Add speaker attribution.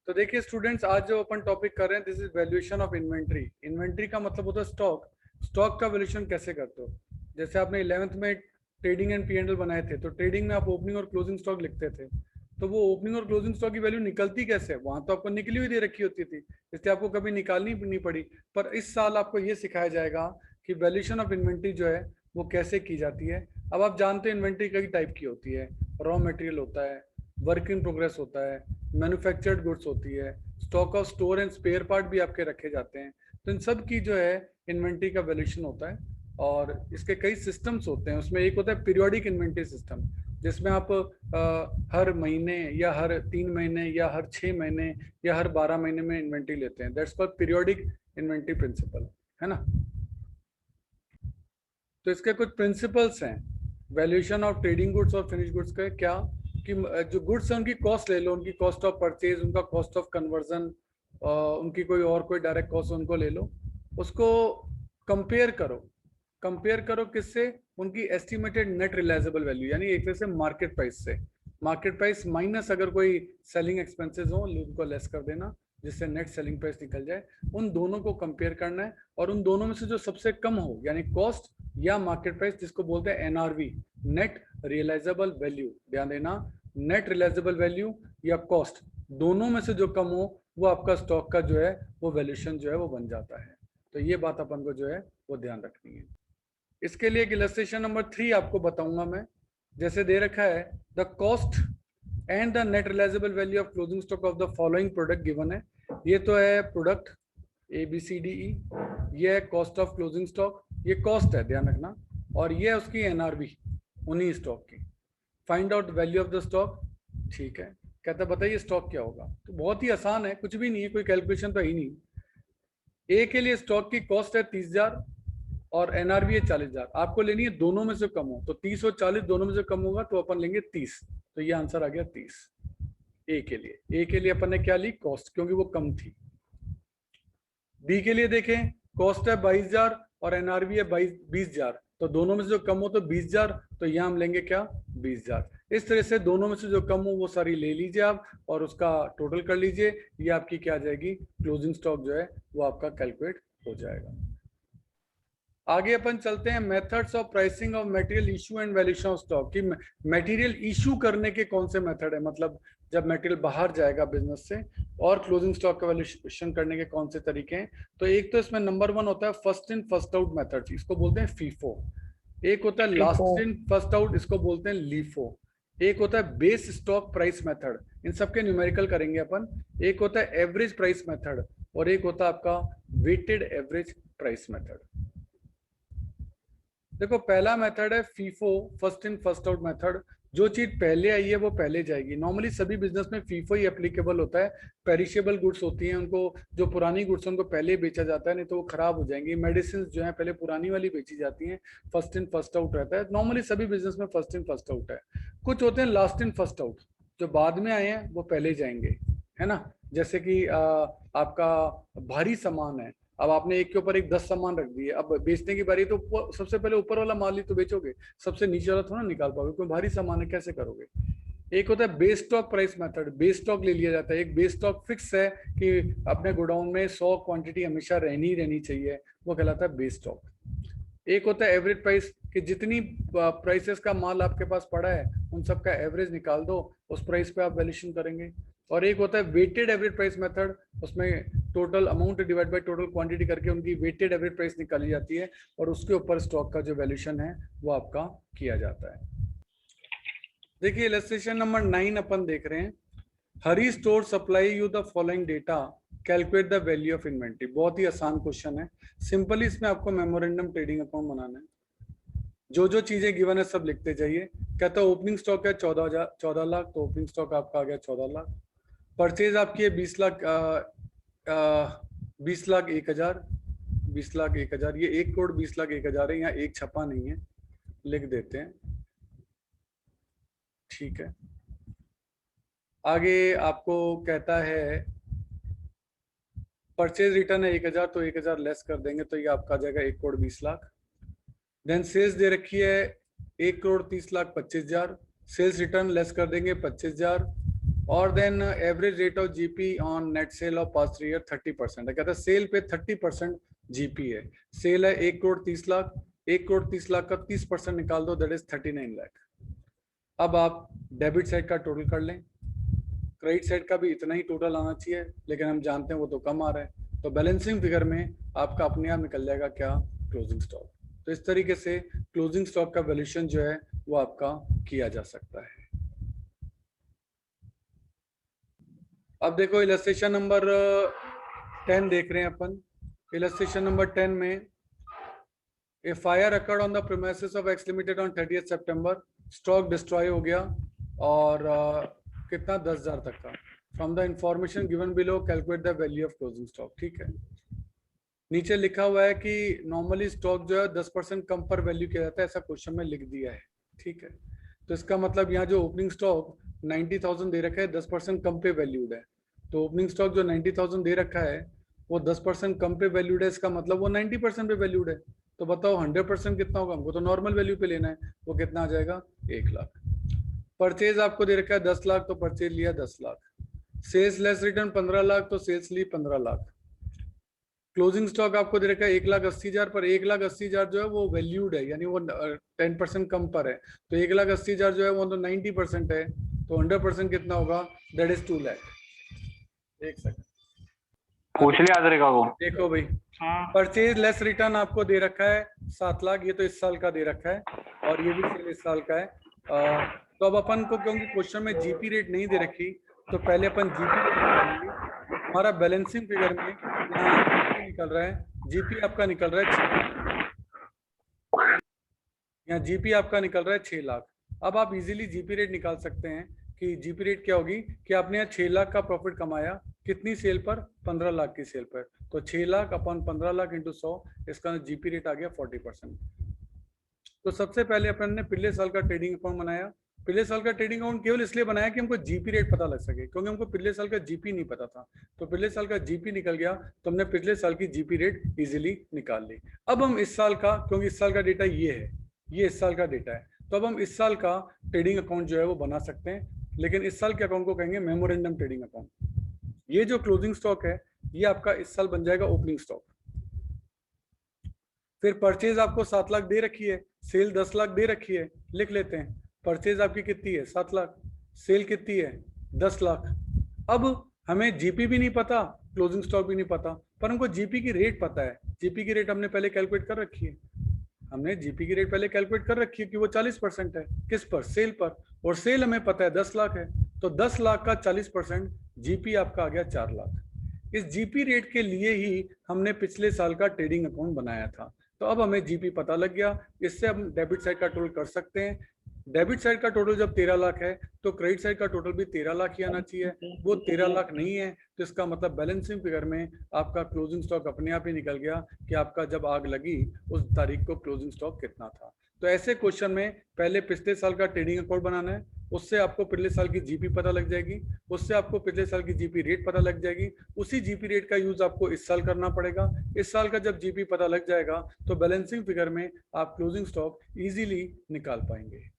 Speaker 1: तो देखिए स्टूडेंट्स, आज जो अपन टॉपिक कर रहे हैं this is valuation of inventory. Inventory का मतलब होता है स्टॉक। स्टॉक का वैल्यूएशन कैसे करते हो? जैसे आपने 11th में ट्रेडिंग एंड P&L बनाए थे, तो ट्रेडिंग में आप ओपनिंग और क्लोजिंग स्टॉक लिखते थे। तो वो ओपनिंग और क्लोजिंग स्टॉक की वैल्यू निकलती कैसे है? वहां तो आपको निकली हुई दे रखी होती थी, इसलिए आपको कभी निकालनी नहीं पड़ी। पर इस साल आपको ये सिखाया जाएगा कि वैल्यूएशन ऑफ इन्वेंट्री जो है वो कैसे की जाती है। अब आप जानते हैं इन्वेंट्री कई टाइप की होती है। रॉ मटेरियल होता है, वर्क इन प्रोग्रेस होता है, मैन्युफैक्चर्ड गुड्स होती है, stock of store and spare part भी आपके रखे जाते हैं। तो इन सब की जो है इन्वेंट्री का वैल्यूएशन होता है। और इसके कई सिस्टम्स होते हैं। उसमें एक होता है पीरियोडिक इन्वेंट्री सिस्टम, जिसमें आप हर महीने या हर 3 महीने या हर 6 महीने या हर 12 महीने में इन्वेंट्री लेते हैं। That's called periodic inventory principle, है ना। तो इसके कुछ प्रिंसिपल्स हैं वैल्यूएशन ऑफ ट्रेडिंग गुड्स और फिनिश गुड्स के। क्या कि जो गुड्स है उनकी कॉस्ट ले लो, उनकी कॉस्ट ऑफ परचेज, उनका कॉस्ट ऑफ कन्वर्जन, उनकी कोई डायरेक्ट कॉस्ट उनको ले लो, उसको कंपेयर करो। कंपेयर करो किससे? उनकी एस्टिमेटेड नेट रिलायजेबल वैल्यू, यानी एक तरह से मार्केट प्राइस से। मार्केट प्राइस माइनस अगर कोई सेलिंग एक्सपेंसेस हो उनको लेस कर देना, जिससे नेट सेलिंग प्राइस निकल जाए। उन दोनों को कंपेयर करना है, और उन दोनों में से जो सबसे कम हो, यानी कॉस्ट या मार्केट प्राइस, जिसको बोलते हैं एनआरवी, नेट रियलाइजेबल वैल्यू, ध्यान देना, नेट रियलाइजेबल वैल्यू या कॉस्ट, दोनों में से जो कम हो वो आपका स्टॉक का जो है वो वैल्यूएशन जो है वो बन जाता है। तो ये बात अपन को जो है वो ध्यान रखनी है। इसके लिए इलस्ट्रेशन नंबर 3 आपको बताऊंगा मैं। जैसे दे रखा है the cost and the net realisable value of closing stock of the following product given है। ये तो है प्रोडक्ट ABCDE, ये है कॉस्ट ऑफ क्लोजिंग स्टॉक, ये कॉस्ट है ध्यान रखना, और ये है उसकी एनआरवी उन्हीं स्टॉक की। Find out value of the stock, ठीक है। कहता है बताइए स्टॉक क्या होगा। तो बहुत ही आसान है, कुछ भी नहीं है, कोई कैलकुलेशन तो है ही नहीं। ए के लिए स्टॉक की कॉस्ट है 30,000 और एनआरवी है 40,000। आपको लेनी है दोनों में से कम हो, तो 30 और 40 दोनों में से कम होगा तो अपन लेंगे 30। तो ये आंसर आ गया 30 ए के लिए। ए के लिए अपन ने क्या ली? कॉस्ट, क्योंकि वो कम थी। बी के लिए देखें, कॉस्ट है 22,000 और एनआरवी है 20,000, तो दोनों में से जो कम हो तो 20,000, तो यहाँ हम लेंगे क्या? 20,000। इस तरह से दोनों में से जो कम हो वो सारी ले लीजिए आप और उसका टोटल कर लीजिए। ये आपकी क्या आ जाएगी? क्लोजिंग स्टॉक जो है वो आपका कैलकुलेट हो जाएगा। आगे अपन चलते हैं methods of pricing of material issue and valuation of stock. कि मटेरियल इशू करने के कौन से मेथड है, मतलब जब मटेरियल बाहर जाएगा बिजनेस से, और क्लोजिंग स्टॉक का वैल्यूएशन करने के कौन से तरीके हैं। तो एक तो इसमें नंबर 1 होता है first in first out method, इसको बोलते हैं फीफो। एक होता है लास्ट इन फर्स्ट आउट, इसको बोलते हैं लीफो। एक होता है बेस स्टॉक प्राइस मेथड, इन सबके न्यूमेरिकल करेंगे अपन। एक होता है एवरेज प्राइस मेथड, और एक होता है आपका वेटेड एवरेज प्राइस मेथड। देखो पहला मेथड है FIFO, first in first out method. जो चीज पहले आई है वो पहले जाएगी। नॉर्मली सभी बिजनेस में फीफो ही एप्लीकेबल होता है। पेरिशेबल गुड्स होती हैं, उनको जो पुरानी गुड्स उनको पहले बेचा जाता है, नहीं तो वो खराब हो जाएंगी। मेडिसिन जो है पहले पुरानी वाली बेची जाती हैं। फर्स्ट इन फर्स्ट आउट रहता है नॉर्मली सभी बिजनेस में, फर्स्ट इन फर्स्ट आउट है। कुछ होते हैं लास्ट इन फर्स्ट आउट, जो बाद में आए हैं वो पहले जाएंगे, है ना। जैसे कि आपका भारी सामान है, अब आपने एक के ऊपर एक 10 सामान रख दिए, अब बेचने की बारी तो सबसे पहले ऊपर वाला माल ही तो बेचोगे, सबसे नीचे वाला थोड़ा निकाल पाओगे, कोई भारी सामान है कैसे करोगे। एक होता है base stock price method, base stock ले लिया जाता है। एक बेस स्टॉक फिक्स है कि अपने गोडाउन में 100 क्वांटिटी हमेशा रहनी चाहिए, वो कहलाता है बेस स्टॉक। एक होता है एवरेज प्राइस, कि जितनी प्राइसेस का माल आपके पास पड़ा है उन सब का एवरेज निकाल दो, उस प्राइस पे आप वैल्यूएशन करेंगे। और एक होता है वेटेड एवरेज प्राइस मेथड, उसमें total amount divide by total quantity करके उनकी वेटेड एवरेज प्राइस निकाली जाती है, और उसके ऊपर स्टॉक का जो वैल्यूएशन है वो आपका किया जाता है। देखिए इलस्ट्रेशन नंबर 9 अपन देख रहे हैं। Hari store supply you the following data, calculate the value of inventory. बहुत ही आसान क्वेश्चन है, सिंपली इसमें आपको मेमोरेंडम ट्रेडिंग अकाउंट बनाना है। जो चीजें गिवन है सब लिखते जाइए। कहता है ओपनिंग स्टॉक है 14 लाख, तो ओपनिंग स्टॉक आपका आ गया 14 लाख। परचेज आपकी है 20 लाख, 20 लाख 1,000, 20 लाख 1,000, ये 1 करोड़ 20 लाख 1,000 है, यहाँ एक छपा नहीं है, लिख देते हैं, ठीक है। आगे आपको कहता है परचेज रिटर्न है 1,000, तो 1,000 लेस कर देंगे तो ये आपका आ जाएगा 1 करोड़ 20 लाख। देन सेल्स दे रखी है 1 crore 30 lakh 25,000, sales return less कर देंगे 25,000, और then average rate of GP on net sale of past 3 year 30% है। कहता है सेल पे 30% जीपी है। सेल है 1 करोड़ 30 लाख, 1 करोड़ 30 लाख का 30% निकाल दो, दैट इज 39 लाख। अब आप डेबिट साइड का टोटल कर लें, क्रेडिट साइड का भी इतना ही टोटल आना चाहिए, लेकिन हम जानते हैं वो तो कम आ रहा है, तो बैलेंसिंग फिगर में आपका अपने आप निकल जाएगा क्या, क्लोजिंग स्टॉक। तो इस तरीके से क्लोजिंग स्टॉक का वैल्यूएशन जो है वो आपका किया जा सकता है। अब देखो इलस्ट्रेशन नंबर 10 देख रहे हैं अपन। इलस्ट्रेशन नंबर 10 में a fire occurred on the premises of X limited on 30 September, stock destroy हो गया और कितना 10,000 तक का। From the information given below calculate the value of closing stock. ठीक है, नीचे लिखा हुआ है कि नॉर्मली स्टॉक जो है 10% कम पर वैल्यू किया जाता है, ऐसा क्वेश्चन में लिख दिया है। ठीक है, तो इसका मतलब यहाँ जो ओपनिंग स्टॉक 90,000 दे रखा है 10% कम पे वैल्यूड है, तो ओपनिंग स्टॉक जो 90,000 दे रखा है वो 10% कम पे वैल्यूड है, इसका मतलब वो 90% पे वैल्यूड है। तो बताओ 100% कितना होगा, हमको तो नॉर्मल वैल्यू पे लेना है, वो कितना आ जाएगा 1 लाख। परचेज आपको दे रखा है 10 लाख, तो परचेज लिया 10 lakh. Sales less return 15 lakh, तो सेल्स ली 15 लाख। क्लोजिंग स्टॉक आपको दे रखा है 1,80,000, पर 1,80,000 जो है वो वैल्यूड है, यानी वो 10% कम पर है, तो 1,80,000 जो है वो तो 90% है, तो 100% कितना होगा, दैट इज 2 लाख। एक सेकंड
Speaker 2: पूछ लिया आदरेगा को।
Speaker 1: देखो भाई, परचेज लेस रिटर्न आपको दे रखा है 7 लाख, ये तो इस साल का दे रखा है, और ये भी सेल इस साल का है। तो अब अपन को क्योंकि क्वेश्चन में जीपी रेट नहीं दे रखी, तो पहले अपन जीपी रेट निकालेंगे। हमारा बैलेंसिंग फिगर में यहाँ निकल रहा है, जीपी आपका निकल रहा है यहाँ जीपी आपका निकल रहा है 6 लाख। अब आप इजीली जीपी रेट निकाल सकते हैं कि जीपी रेट क्या होगी, कि आपने यहाँ 6 लाख का प्रॉफिट कमाया, कितनी सेल पर, 15 लाख की सेल पर, तो 6 लाख अपॉन 15 लाख इंटू 100, इसका जीपी रेट आ गया 40%। तो सबसे पहले अपन ने पिछले साल का ट्रेडिंग अकाउंट बनाया। पिछले साल का ट्रेडिंग अकाउंट केवल इसलिए बनाया कि हमको जीपी रेट पता लग सके, क्योंकि हमको पिछले साल का जीपी नहीं पता था, तो पिछले साल का जीपी निकल गया, तो हमने पिछले साल की जीपी रेट इजीली निकाल ली। अब हम इस साल का, क्योंकि इस साल का डेटा ये है, ये इस साल का डेटा है, तो अब हम इस साल का ट्रेडिंग अकाउंट जो है वो बना सकते हैं, लेकिन इस साल के अकाउंट को कहेंगे मेमोरेंडम ट्रेडिंग अकाउंट। ये जो क्लोजिंग स्टॉक है ये आपका इस साल बन जाएगा ओपनिंग स्टॉक। फिर परचेज आपको 7 लाख दे रखी है, सेल 10 लाख दे रखी है, लिख लेते हैं परचेज आपकी कितनी है 7 लाख, सेल कितनी है 10 लाख। अब हमें जीपी भी नहीं पता, क्लोजिंग स्टॉक भी नहीं पता, पर हमको जीपी की रेट पता है। जीपी की रेट हमने पहले कैलकुलेट कर रखी है, हमने जीपी की रेट पहले कैलकुलेट कर रखी है कि वो 40% है, किस पर, सेल पर, और सेल हमें पता है 10 लाख है, तो 10 लाख का 40% जीपी आपका आ गया 4 लाख। इस जीपी रेट के लिए ही हमने पिछले साल का ट्रेडिंग अकाउंट बनाया था। तो अब हमें जीपी पता लग गया, इससे हम डेबिट साइड का टोटल कर सकते हैं। डेबिट साइड का टोटल जब 13 लाख है, तो क्रेडिट साइड का टोटल भी 13 लाख ही आना चाहिए, वो 13 लाख नहीं है, तो इसका मतलब बैलेंसिंग फिगर में आपका क्लोजिंग स्टॉक अपने आप ही निकल गया कि आपका जब आग लगी उस तारीख को क्लोजिंग स्टॉक कितना था। तो ऐसे क्वेश्चन में पहले पिछले साल का ट्रेडिंग अकाउंट बनाना है, उससे आपको पिछले साल की जीपी पता लग जाएगी, उससे आपको पिछले साल की जीपी रेट पता लग जाएगी, उसी जीपी रेट का यूज आपको इस साल करना पड़ेगा। इस साल का जब जीपी पता लग जाएगा तो बैलेंसिंग फिगर में आप क्लोजिंग स्टॉक इजीली निकाल पाएंगे।